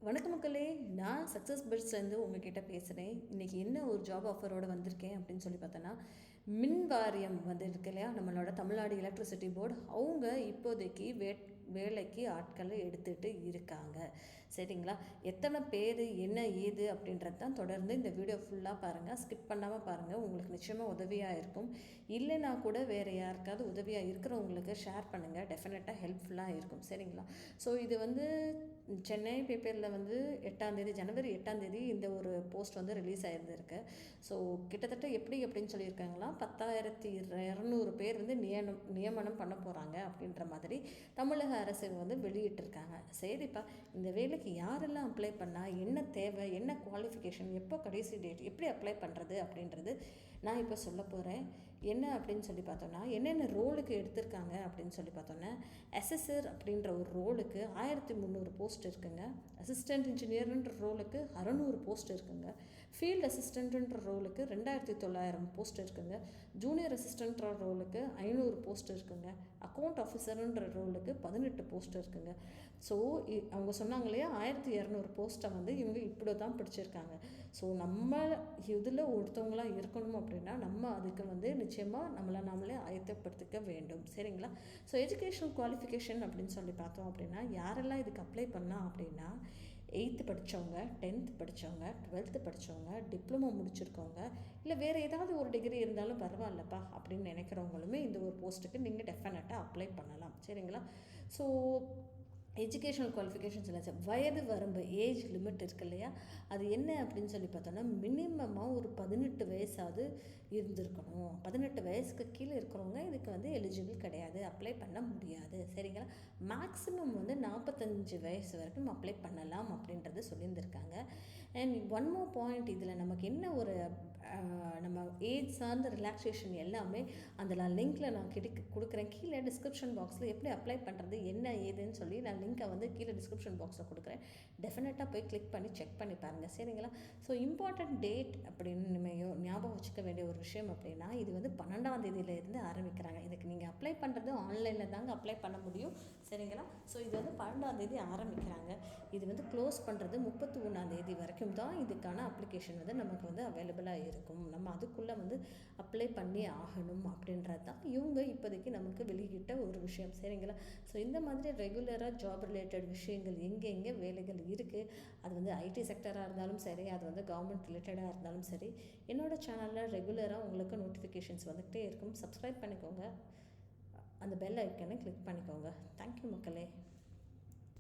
வணக்கம் மக்களே, நான் சக்ஸஸ் பிட்ஸ்லேருந்து உங்ககிட்ட பேசுகிறேன். இன்றைக்கி என்ன ஒரு ஜாப் ஆஃபரோடு வந்திருக்கேன் அப்படின்னு சொல்லி பார்த்தோன்னா, மின் வாரியம் வந்து இருக்கு இல்லையா, நம்மளோட தமிழ்நாடு எலக்ட்ரிசிட்டி போர்டு, அவங்க இப்போதைக்கு வேலைக்கு ஆட்களை எடுத்துகிட்டு இருக்காங்க. சரிங்களா? எத்தனை பேர் என்ன ஏது அப்படின்றது தான் தொடர்ந்து இந்த வீடியோ ஃபுல்லாக பாருங்கள், ஸ்கிப் பண்ணாமல் பாருங்கள். உங்களுக்கு நிச்சயமாக உதவியாக இருக்கும். இல்லைனா கூட வேறு யாருக்காவது உதவியாக இருக்கிறவங்களுக்கு ஷேர் பண்ணுங்கள், டெஃபினட்டாக ஹெல்ப்ஃபுல்லாக இருக்கும். சரிங்களா? ஸோ இது வந்து சென்னை பேப்பரில் வந்து ஜனவரி 8ஆம் தேதி இந்த ஒரு போஸ்ட் வந்து ரிலீஸ் ஆகிருந்திருக்கு. ஸோ கிட்டத்தட்ட எப்படி அப்படின்னு சொல்லியிருக்காங்களா, 10,200 பேர் வந்து நியமனம் பண்ண போகிறாங்க அப்படின்ற மாதிரி தமிழக அரசு வந்து வெளியிட்டிருக்காங்க. சரிப்பா, இந்த வேலைக்கு யாரெல்லாம் அப்ளை பண்ணால் என்ன தேவை, என்ன குவாலிஃபிகேஷன், எப்போ கடைசி டேட், எப்படி அப்ளை பண்ணுறது அப்படின்றது நான் இப்போ சொல்ல போகிறேன். என்ன அப்படின்னு சொல்லி பார்த்தோன்னா, என்னென்ன ரோலுக்கு எடுத்திருக்காங்க அப்படின்னு சொல்லி பார்த்தோன்னா, அசஸர் அப்படின்ற ஒரு ரோலுக்கு 1300 போஸ்ட் இருக்குங்க. அசிஸ்டன்ட் இன்ஜினியர்ன்ற ரோலுக்கு 600 போஸ்ட் இருக்குங்க. ஃபீல்டு அசிஸ்டண்ட்ன்ற ரோலுக்கு 2900 போஸ்ட் இருக்குங்க. ஜூனியர் அசிஸ்டன்ட் ரோலுக்கு 500 போஸ்ட் இருக்குங்க. அக்கௌண்ட் ஆஃபீஸர்ன்ற ரோலுக்கு 18 போஸ்ட் இருக்குங்க. ஸோ அவங்க சொன்னாங்க இல்லையா, 1200 போஸ்ட்டை வந்து இவங்க இப்படி தான் பிடிச்சிருக்காங்க. ஸோ நம்ம இதில் ஒருத்தவங்களாம் இருக்கணும் அப்படின்னா நம்ம அதுக்கு வந்து நிச்சயமாக நம்மளே ஆயத்தப்படுத்திக்க வேண்டும். சரிங்களா? ஸோ எஜுகேஷனல் குவாலிஃபிகேஷன் அப்படின்னு சொல்லி பார்த்தோம் அப்படின்னா, யாரெல்லாம் இதுக்கு அப்ளை பண்ணால் அப்படின்னா, 8th படித்தவங்க, 10th படித்தவங்க, 12th படித்தவங்க, டிப்ளமோ முடிச்சிருக்கவங்க, இல்லை வேறு ஏதாவது ஒரு டிகிரி இருந்தாலும் பரவாயில்லப்பா அப்படின்னு நினைக்கிறவங்களுமே இந்த ஒரு போஸ்ட்டுக்கு நீங்கள் டெஃபினட்டாக அப்ளை பண்ணலாம். சரிங்களா? ஸோ எஜுகேஷனல் குவாலிஃபிகேஷன்ஸ் இல்லை, வயது வரம்பு, ஏஜ் லிமிட் இருக்கு இல்லையா, அது என்ன அப்படின்னு சொல்லி பார்த்தோன்னா, மினிமமாக ஒரு 18 வயசாவது இருந்திருக்கணும். 18 வயசுக்கு கீழே இருக்கிறவங்க இதுக்கு வந்து எலிஜிபிள் கிடையாது, அப்ளை பண்ண முடியாது. சரிங்களா? மேக்ஸிமம் வந்து 45 வயசு வரைக்கும் அப்ளை பண்ணலாம் அப்படின்றது சொல்லியிருந்திருக்காங்க. அண்ட் ஒன் மோர் பாயிண்ட், இதில் நமக்கு என்ன ஒரு நம்ம ஏஜ் சார்ந்த ரிலாக்ஸேஷன் எல்லாமே அந்த லிங்க்கில் நான் கொடுக்குறேன். கீழே டிஸ்கிரிப்ஷன் பாக்ஸில் எப்படி அப்ளை பண்ணுறது என்ன ஏதுன்னு சொல்லி நான் லிங்க்கை வந்து கீழே டிஸ்கிரிப்ஷன் பாக்ஸில் கொடுக்குறேன். டெஃபினட்டாக போய் கிளிக் பண்ணி செக் பண்ணி பாருங்கள். சரிங்களா? ஸோ இம்பார்ட்டண்ட் டேட் அப்படின்னு நம்ம ஞாபகம் வச்சுக்க வேண்டிய ஒரு விஷயம் அப்படின்னா, இது வந்து 12ஆம் தேதியிலேருந்து ஆரம்பிக்கிறாங்க. இதுக்கு நீங்கள் அப்ளை பண்ணுறது ஆன்லைனில் தாங்க அப்ளை பண்ண முடியும். சரிங்களா? ஸோ இது வந்து 12ஆம் தேதி ஆரம்பிக்கிறாங்க. இது வந்து க்ளோஸ் பண்ணுறது 31ஆம் தேதி வரைக்கும் தான் இதுக்கான அப்ளிகேஷன் வந்து நமக்கு வந்து அவைலபிளாக இருக்கும். நம்ம அதுக்குள்ளே வந்து அப்ளை பண்ணி ஆகணும் அப்படின்றது தான் இவங்க இப்போதைக்கு நமக்கு வெளியிட்ட ஒரு விஷயம். சரிங்களா? ஸோ இந்த மாதிரி ரெகுலராக ஜாப் ரிலேட்டட் விஷயங்கள் எங்கெங்கே வேலைகள் இருக்குது, அது வந்து ஐடி செக்டராக இருந்தாலும் சரி, அது வந்து கவர்மெண்ட் ரிலேட்டடாக இருந்தாலும் சரி, என்னோடய சேனலில் ரெகுலராக உங்களுக்கு நோட்டிஃபிகேஷன்ஸ் வந்துகிட்டே இருக்கும். சப்ஸ்கிரைப் பண்ணிக்கோங்க, அந்த பெல் ஐக்கனை கிளிக் பண்ணிக்கோங்க. தேங்க்யூ மக்களே.